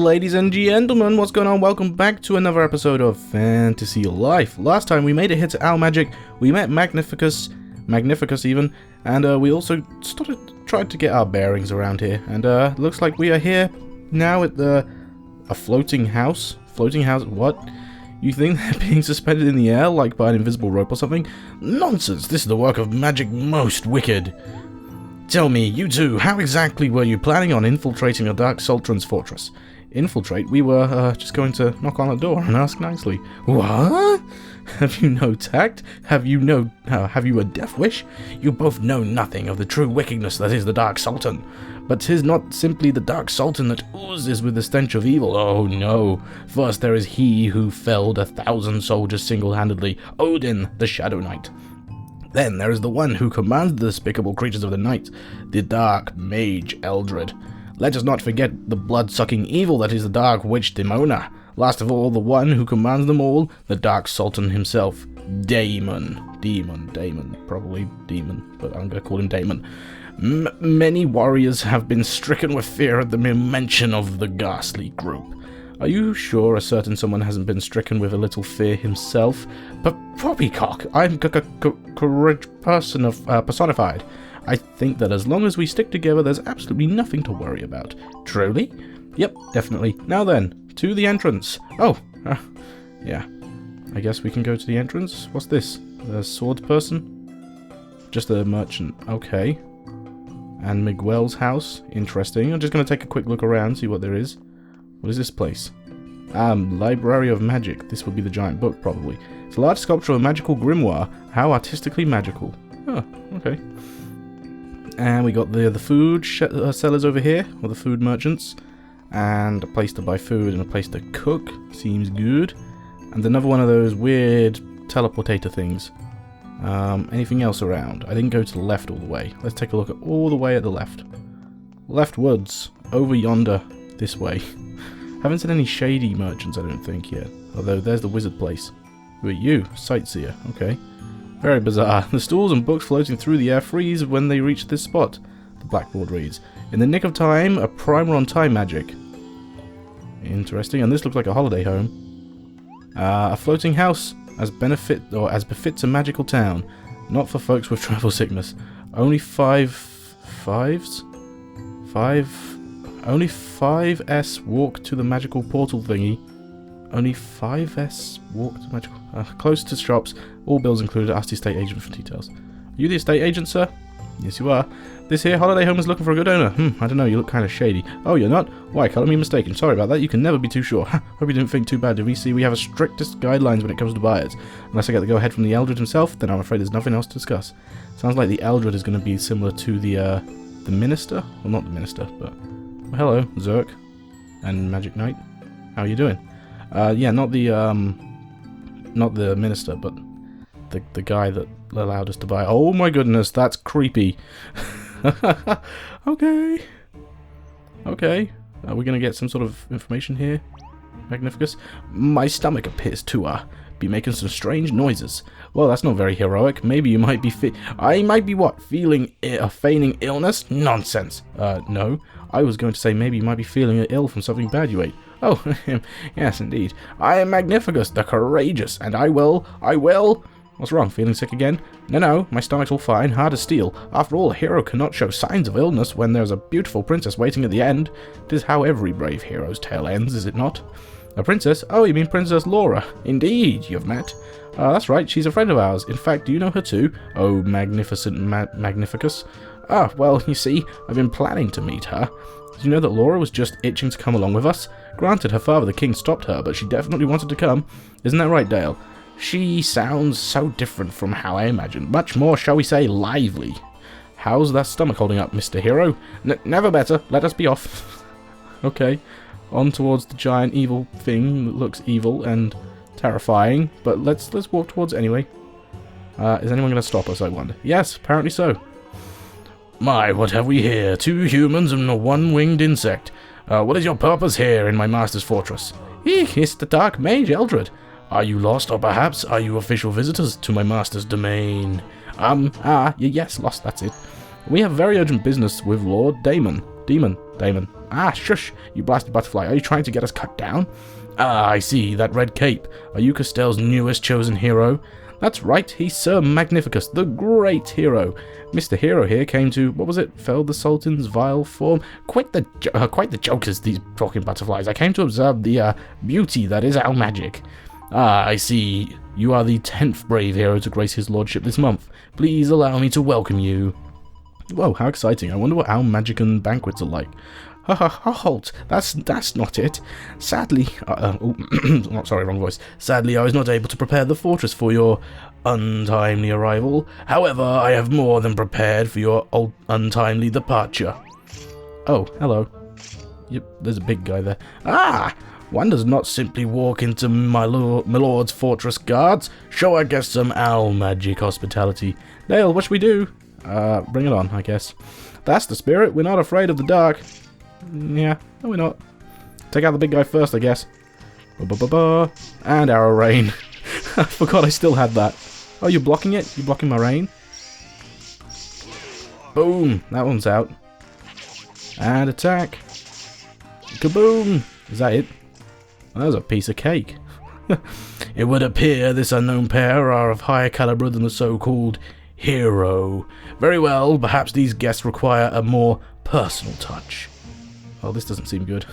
Ladies and gentlemen, what's going on? Welcome back to another episode of Fantasy Life. Last time we made it here to Almagic, we met Magnificus even, and we also tried to get our bearings around here. And looks like we are here now at a floating house. Floating house? What? You think they're being suspended in the air like by an invisible rope or something? Nonsense! This is the work of magic most wicked. Tell me, you two, how exactly were you planning on infiltrating the Dark Sultan's fortress? Infiltrate? We were just going to knock on the door and ask nicely. What? Have you no tact? Have you a death wish? You both know nothing of the true wickedness that is the Dark Sultan. But 'tis not simply the Dark Sultan that oozes with the stench of evil. Oh no. First there is he who felled 1,000 soldiers single-handedly, Odin, the Shadow Knight. Then there is the one who commands the despicable creatures of the night, the Dark Mage Eldred. Let us not forget the blood-sucking evil that is the Dark Witch Demona. Last of all, the one who commands them all, the Dark Sultan himself, Damon, probably Demon, but I'm going to call him Damon. Many warriors have been stricken with fear at the mere mention of the ghastly group. Are you sure a certain someone hasn't been stricken with a little fear himself? But poppycock, I'm courage personified. I think that as long as we stick together, there's absolutely nothing to worry about. Truly? Yep, definitely. Now then, to the entrance. Oh, yeah. I guess we can go to the entrance. What's this? A sword person? Just a merchant. Okay. And Miguel's house. Interesting. I'm just going to take a quick look around, see what there is. What is this place? Library of Magic. This would be the giant book, probably. It's a large sculpture of a magical grimoire. How artistically magical. Oh, okay. And we got the food sellers over here, or the food merchants. And a place to buy food and a place to cook. Seems good. And another one of those weird teleportator things. Anything else around? I didn't go to the left all the way. Let's take a look at all the way at the left. Leftwards. Over yonder. This way. Haven't seen any shady merchants, I don't think, yet. Although, there's the wizard place. Who are you? Sightseer. Okay. Very bizarre. The stools and books floating through the air freeze when they reach this spot. The blackboard reads, in the nick of time, a primer on time magic. Interesting. And this looks like a holiday home. A floating house as befits a magical town. Not for folks with travel sickness. Only Only 5S walk to the magical portal thingy. Only 5S walk to magical... close to shops. All bills included. Ask the estate agent for details. Are you the estate agent, sir? Yes, you are. This here holiday home is looking for a good owner. I don't know. You look kind of shady. Oh, you're not? Why, color me mistaken. Sorry about that. You can never be too sure. Hope you didn't think too bad. We have a strictest guidelines when it comes to buyers. Unless I get the go-ahead from the Eldred himself, then I'm afraid there's nothing else to discuss. Sounds like the Eldred is going to be similar to the Minister? Well, not the Minister, but... Well, hello, Zerk and Magic Knight. How are you doing? Yeah, not the Minister, but the guy that allowed us to buy. Oh my goodness, that's creepy. Okay. Are we gonna get some sort of information here, Magnificus? My stomach appears to be making some strange noises. Well, that's not very heroic. Maybe you might be I might be what? Feigning illness? Nonsense. No. I was going to say maybe you might be feeling ill from something bad you ate. Oh, yes, indeed. I am Magnificus, the Courageous, and I will... What's wrong? Feeling sick again? No, my stomach's all fine, hard as steel. After all, a hero cannot show signs of illness when there's a beautiful princess waiting at the end. It is how every brave hero's tale ends, is it not? A princess? Oh, you mean Princess Laura. Indeed, you've met. That's right, she's a friend of ours. In fact, do you know her too? Oh, magnificent Magnificus. Ah, well, you see, I've been planning to meet her. Did you know that Laura was just itching to come along with us? Granted, her father, the king, stopped her, but she definitely wanted to come. Isn't that right, Dale? She sounds so different from how I imagined. Much more, shall we say, lively. How's that stomach holding up, Mr. Hero? Never better. Let us be off. Okay. On towards the giant evil thing that looks evil and terrifying. But let's walk towards it anyway. Is anyone going to stop us, I wonder? Yes, apparently so. My, what have we here? 2 humans and a 1-winged insect. What is your purpose here in my master's fortress? It's the Dark Mage Eldred. Are you lost, or perhaps are you official visitors to my master's domain? Yes, lost, that's it. We have very urgent business with Lord Damon. Damon. Ah, shush, you blasted butterfly. Are you trying to get us cut down? Ah, I see, that red cape. Are you Castell's newest chosen hero? That's right, he's Sir Magnificus, the great hero. Mr. Hero here came to, what was it, fell the Sultan's vile form? Quite the jokers, these talking butterflies. I came to observe the beauty that is our magic. Ah, I see. You are the 10th brave hero to grace his lordship this month. Please allow me to welcome you. Whoa, how exciting. I wonder what our Magican banquets are like. Halt! That's not it. Sadly, sorry, wrong voice. Sadly, I was not able to prepare the fortress for your untimely arrival. However, I have more than prepared for your untimely departure. Oh, hello. Yep, there's a big guy there. Ah! One does not simply walk into my lord's fortress guards. Show our guests some owl magic hospitality. Dale, what should we do? Bring it on, I guess. That's the spirit. We're not afraid of the dark. Yeah, no we're not. Take out the big guy first, I guess. And arrow rain. I forgot I still had that. Oh, you're blocking it? You're blocking my rain? Boom! That one's out. And attack. Kaboom! Is that it? Well, that was a piece of cake. It would appear this unknown pair are of higher caliber than the so-called hero. Very well, perhaps these guests require a more personal touch. Oh, this doesn't seem good.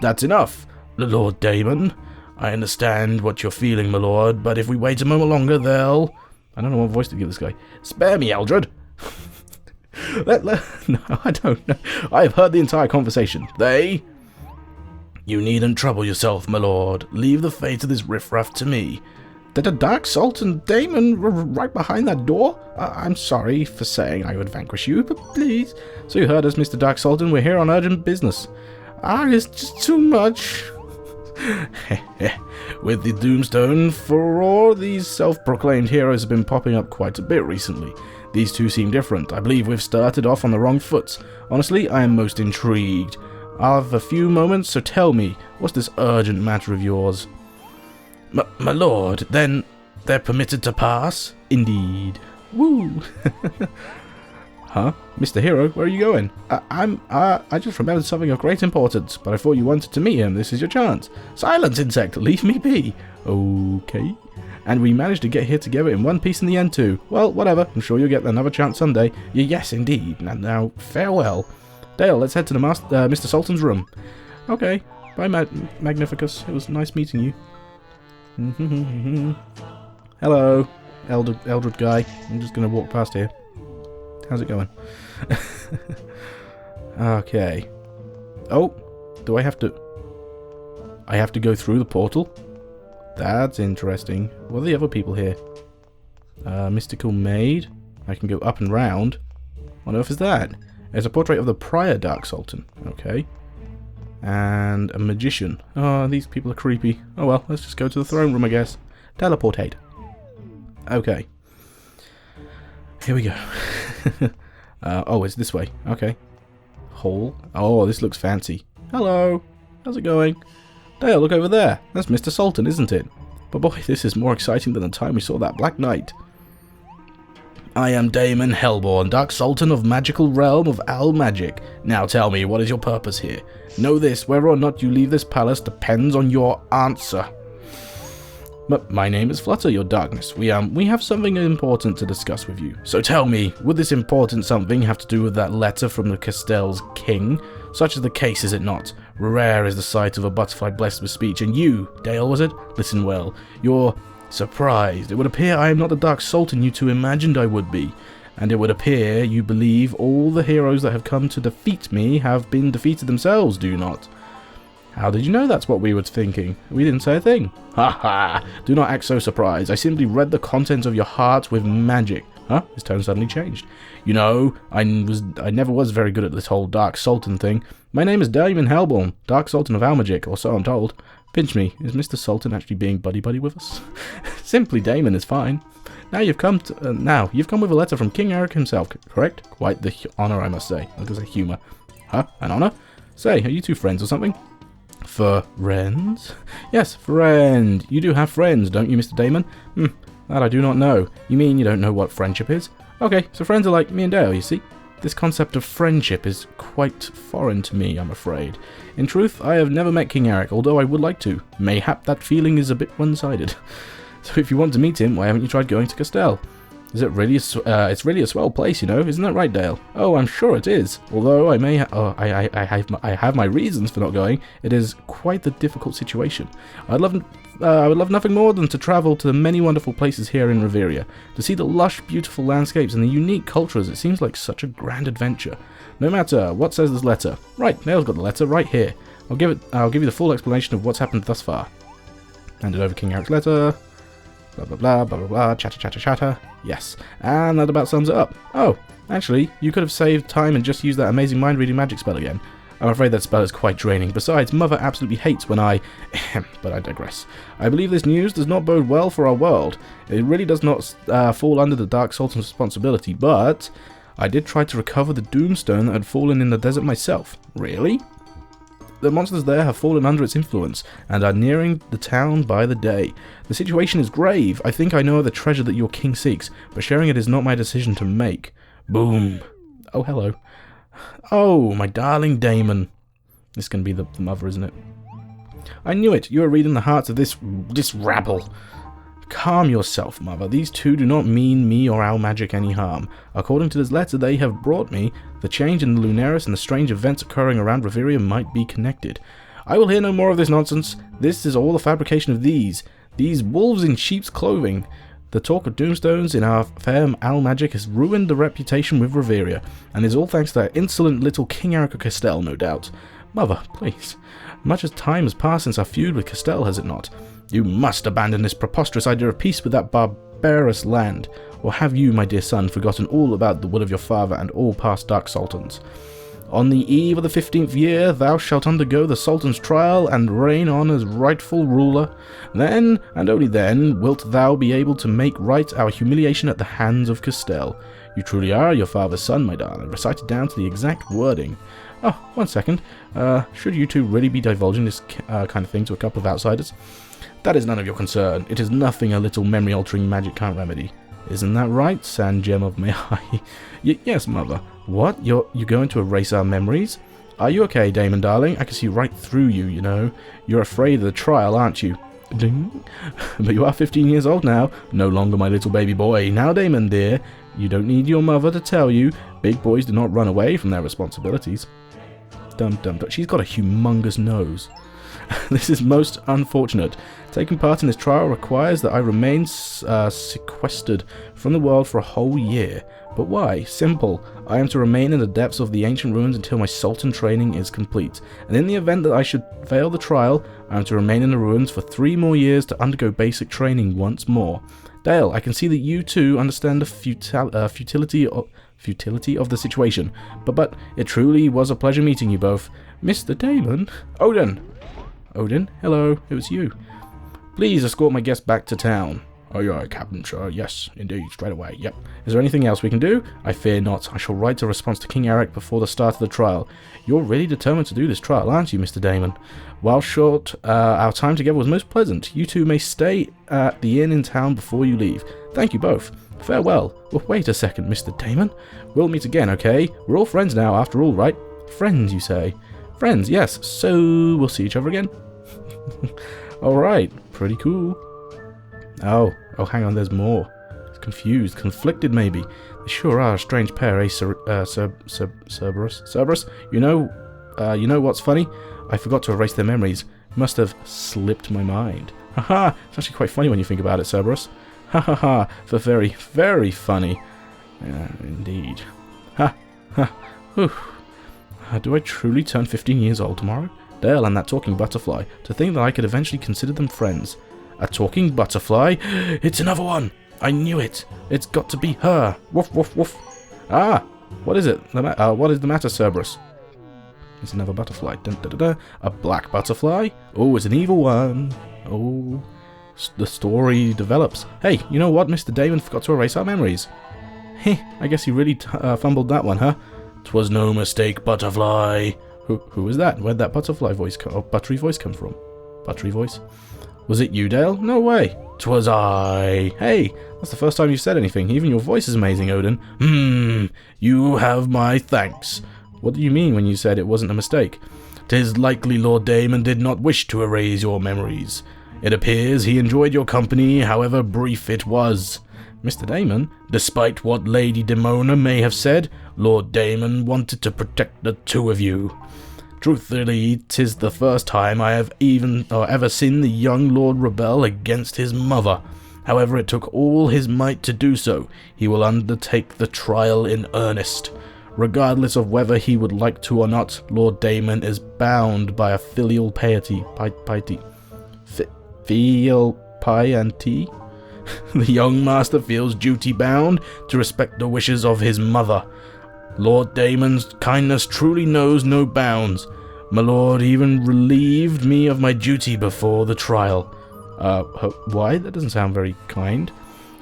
That's enough, Lord Damon. I understand what you're feeling, my lord, but if we wait a moment longer, they'll... I don't know what voice to give this guy. Spare me, Eldred. No, I don't know. I have heard the entire conversation. You needn't trouble yourself, my lord. Leave the fate of this riffraff to me. Did a Dark Sultan Damon right behind that door? I'm sorry for saying I would vanquish you, but please. So you heard us, Mr. Dark Sultan. We're here on urgent business. It's just too much. With the Doomstone Furore, these self-proclaimed heroes have been popping up quite a bit recently. These two seem different. I believe we've started off on the wrong foot. Honestly, I am most intrigued. I'll have a few moments, so tell me, what's this urgent matter of yours? My lord, then they're permitted to pass? Indeed. Woo! Huh? Mr. Hero, where are you going? I just remembered something of great importance, but I thought you wanted to meet him. This is your chance. Silence, insect! Leave me be! Okay. And we managed to get here together in one piece in the end too. Well, whatever. I'm sure you'll get another chance someday. Yes, indeed. Now, farewell. Dale, let's head to the Mr. Sultan's room. Okay. Bye, Magnificus. It was nice meeting you. Hello, Eldred guy. I'm just going to walk past here. How's it going? Okay. Oh, do I have to... I have to go through the portal? That's interesting. What are the other people here? Mystical Maid. I can go up and round. What on earth is that? There's a portrait of the prior Dark Sultan. Okay. And a magician. Oh, these people are creepy. Oh well, let's just go to the throne room, I guess. Teleportate. Okay. Here we go. Oh, it's this way. Okay. Hall. Oh, this looks fancy. Hello. How's it going? Dale, look over there. That's Mr. Sultan, isn't it? But boy, this is more exciting than the time we saw that Black Knight. I am Damon Hellborn, Dark Sultan of Magical Realm of Owl Magic. Now tell me, what is your purpose here? Know this, whether or not you leave this palace depends on your answer. But my name is Flutter, your darkness. We have something important to discuss with you. So tell me, would this important something have to do with that letter from the Castell's king? Such is the case, is it not? Rare is the sight of a butterfly blessed with speech, and you, Dale was it? Listen well. You're surprised. It would appear I am not the Dark Sultan you two imagined I would be. And it would appear you believe all the heroes that have come to defeat me have been defeated themselves, do you not? How did you know that's what we were thinking? We didn't say a thing. Ha ha! Do not act so surprised. I simply read the contents of your heart with magic. Huh? His tone suddenly changed. You know, I never was very good at this whole Dark Sultan thing. My name is Damon Hellborn, Dark Sultan of Almagic, or so I'm told. Pinch me, is Mr. Sultan actually being buddy-buddy with us? Simply Damon is fine. Now you've come with a letter from King Eric himself, correct? Quite the honor, I must say. Look at the humor. Huh? An honor? Say, are you two friends or something? Friends? Yes, friend. You do have friends, don't you, Mr. Damon? That I do not know. You mean you don't know what friendship is? Okay, so friends are like me and Dale, you see? This concept of friendship is quite foreign to me, I'm afraid. In truth, I have never met King Eric, although I would like to. Mayhap that feeling is a bit one-sided. So if you want to meet him, why haven't you tried going to Castell? Is it really it's really a swell place, you know, isn't that right, Dale? Oh, I'm sure it is. Although I may I have my reasons for not going. It is quite the difficult situation. I would love nothing more than to travel to the many wonderful places here in Reveria, to see the lush, beautiful landscapes and the unique cultures. It seems like such a grand adventure. No matter what says this letter. Right, Dale's got the letter right here. I'll give you the full explanation of what's happened thus far. Handed over King Eric's letter. Blah blah blah blah blah blah, chatter chatter chatter. Yes, and that about sums it up. Oh, actually, you could have saved time and just used that amazing mind-reading magic spell again. I'm afraid that spell is quite draining. Besides, Mother absolutely hates when I... but I digress. I believe this news does not bode well for our world. It really does not fall under the Dark Sultan's responsibility, but... I did try to recover the Doomstone that had fallen in the desert myself. Really? The monsters there have fallen under its influence, and are nearing the town by the day. The situation is grave. I think I know the treasure that your king seeks, but sharing it is not my decision to make. Boom. Oh, hello. Oh, my darling Damon. This is going to be the mother, isn't it? I knew it. You are reading the hearts of this rabble. Calm yourself, Mother. These two do not mean me or our magic any harm. According to this letter they have brought me, the change in the Lunaris and the strange events occurring around Reveria might be connected. I will hear no more of this nonsense. This is all the fabrication of these wolves in sheep's clothing. The talk of Doomstones in our fair Almagic has ruined the reputation with Reveria, and is all thanks to that insolent little King Eric of Castell, no doubt. Mother, please. Much as time has passed since our feud with Castell, has it not? You must abandon this preposterous idea of peace with that barbarous land, or have you, my dear son, forgotten all about the will of your father and all past Dark Sultans? On the eve of the 15th year, thou shalt undergo the Sultan's trial and reign on as rightful ruler. Then, and only then, wilt thou be able to make right our humiliation at the hands of Castell. You truly are your father's son, my darling, recited down to the exact wording. Oh, 1 second. Should you two really be divulging this kind of thing to a couple of outsiders? That is none of your concern. It is nothing a little memory-altering magic can't remedy. Isn't that right, Sand Gem of Mayhai? Yes, Mother. What? You're going to erase our memories? Are you okay, Damon, darling? I can see right through you, you know. You're afraid of the trial, aren't you? Ding. But you are 15 years old now. No longer my little baby boy. Now, Damon, dear, you don't need your mother to tell you. Big boys do not run away from their responsibilities. Dum dum dum. She's got a humongous nose. This is most unfortunate. Taking part in this trial requires that I remain sequestered from the world for a whole year. But why? Simple. I am to remain in the depths of the ancient ruins until my Sultan training is complete. And in the event that I should fail the trial, I am to remain in the ruins for 3 more years to undergo basic training once more. Dale, I can see that you too understand the futility of the situation. But it truly was a pleasure meeting you both. Mr. Damon? Odin, hello, it was you. Please escort my guest back to town. Oh yeah, Captain, sure, yes, indeed, straight away, yep. Is there anything else we can do? I fear not. I shall write a response to King Eric before the start of the trial. You're really determined to do this trial, aren't you, Mr. Damon? While short, our time together was most pleasant. You two may stay at the inn in town before you leave. Thank you both. Farewell. Well, wait a second, Mr. Damon. We'll meet again, okay? We're all friends now, after all, right? Friends, you say? Friends, yes. So, we'll see each other again? Alright, pretty cool. Oh, hang on, there's more. It's confused, conflicted maybe. They sure are a strange pair, eh, Cerberus? You know what's funny? I forgot to erase their memories. Must have slipped my mind. Haha, it's actually quite funny when you think about it, Cerberus. Ha ha ha, for very, very funny. Indeed. Ha, ha, whew. Do I truly turn 15 years old tomorrow? Dale and that talking butterfly. To think that I could eventually consider them friends. A talking butterfly? It's another one! I knew it! It's got to be her! Woof, woof, woof. Ah! What is it? What is the matter, Cerberus? It's another butterfly. Dun, dun, dun, dun. A black butterfly? Oh, it's an evil one. Oh, the story develops. Hey, you know what? Mr. Damon forgot to erase our memories. Heh, I guess he really fumbled that one, huh? 'Twas no mistake, butterfly. Who was that? Where'd that butterfly voice come? Oh, buttery voice come from? Buttery voice? Was it you, Dale? No way. 'Twas I. Hey, that's the first time you've said anything. Even your voice is amazing, Odin. You have my thanks. What do you mean when you said it wasn't a mistake? 'Tis likely Lord Damon did not wish to erase your memories. It appears he enjoyed your company, however brief it was. Mr. Damon, despite what Lady Demona may have said, Lord Damon wanted to protect the two of you. Truthfully, 'tis the first time I have ever seen the young Lord rebel against his mother. However, it took all his might to do so. He will undertake the trial in earnest. Regardless of whether he would like to or not, Lord Damon is bound by a filial piety. Filial piety? The young master feels duty-bound to respect the wishes of his mother. Lord Damon's kindness truly knows no bounds. My lord even relieved me of my duty before the trial. Why? That doesn't sound very kind.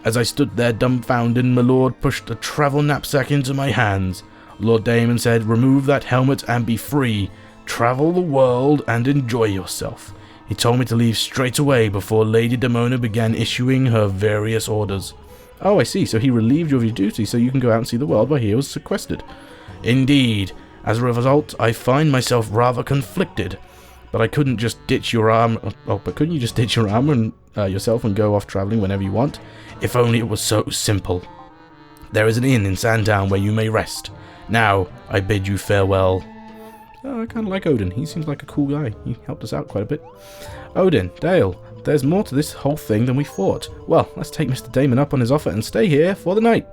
As I stood there dumbfounded, my lord pushed a travel knapsack into my hands. Lord Damon said, "Remove that helmet and be free. Travel the world and enjoy yourself." He told me to leave straight away before Lady Demona began issuing her various orders. Oh, I see. So he relieved you of your duty so you can go out and see the world while he was sequestered. Indeed. As a result, I find myself rather conflicted. But I couldn't just ditch your arm. But couldn't you just ditch your armor and yourself and go off traveling whenever you want? If only it was so simple. There is an inn in Sandtown where you may rest. Now, I bid you farewell. Oh, I kind of like Odin. He seems like a cool guy. He helped us out quite a bit. Odin, Dale, there's more to this whole thing than we thought. Well, let's take Mr. Damon up on his offer and stay here for the night.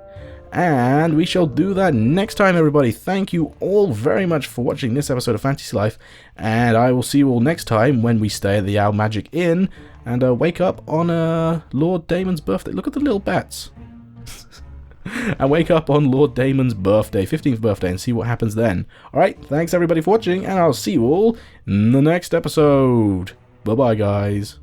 And we shall do that next time, everybody. Thank you all very much for watching this episode of Fantasy Life. And I will see you all next time when we stay at the Al Magic Inn and wake up on Lord Damon's birthday. Look at the little bats. And wake up on Lord Damon's birthday, 15th birthday, and see what happens then. Alright, thanks everybody for watching, and I'll see you all in the next episode. Bye-bye, guys.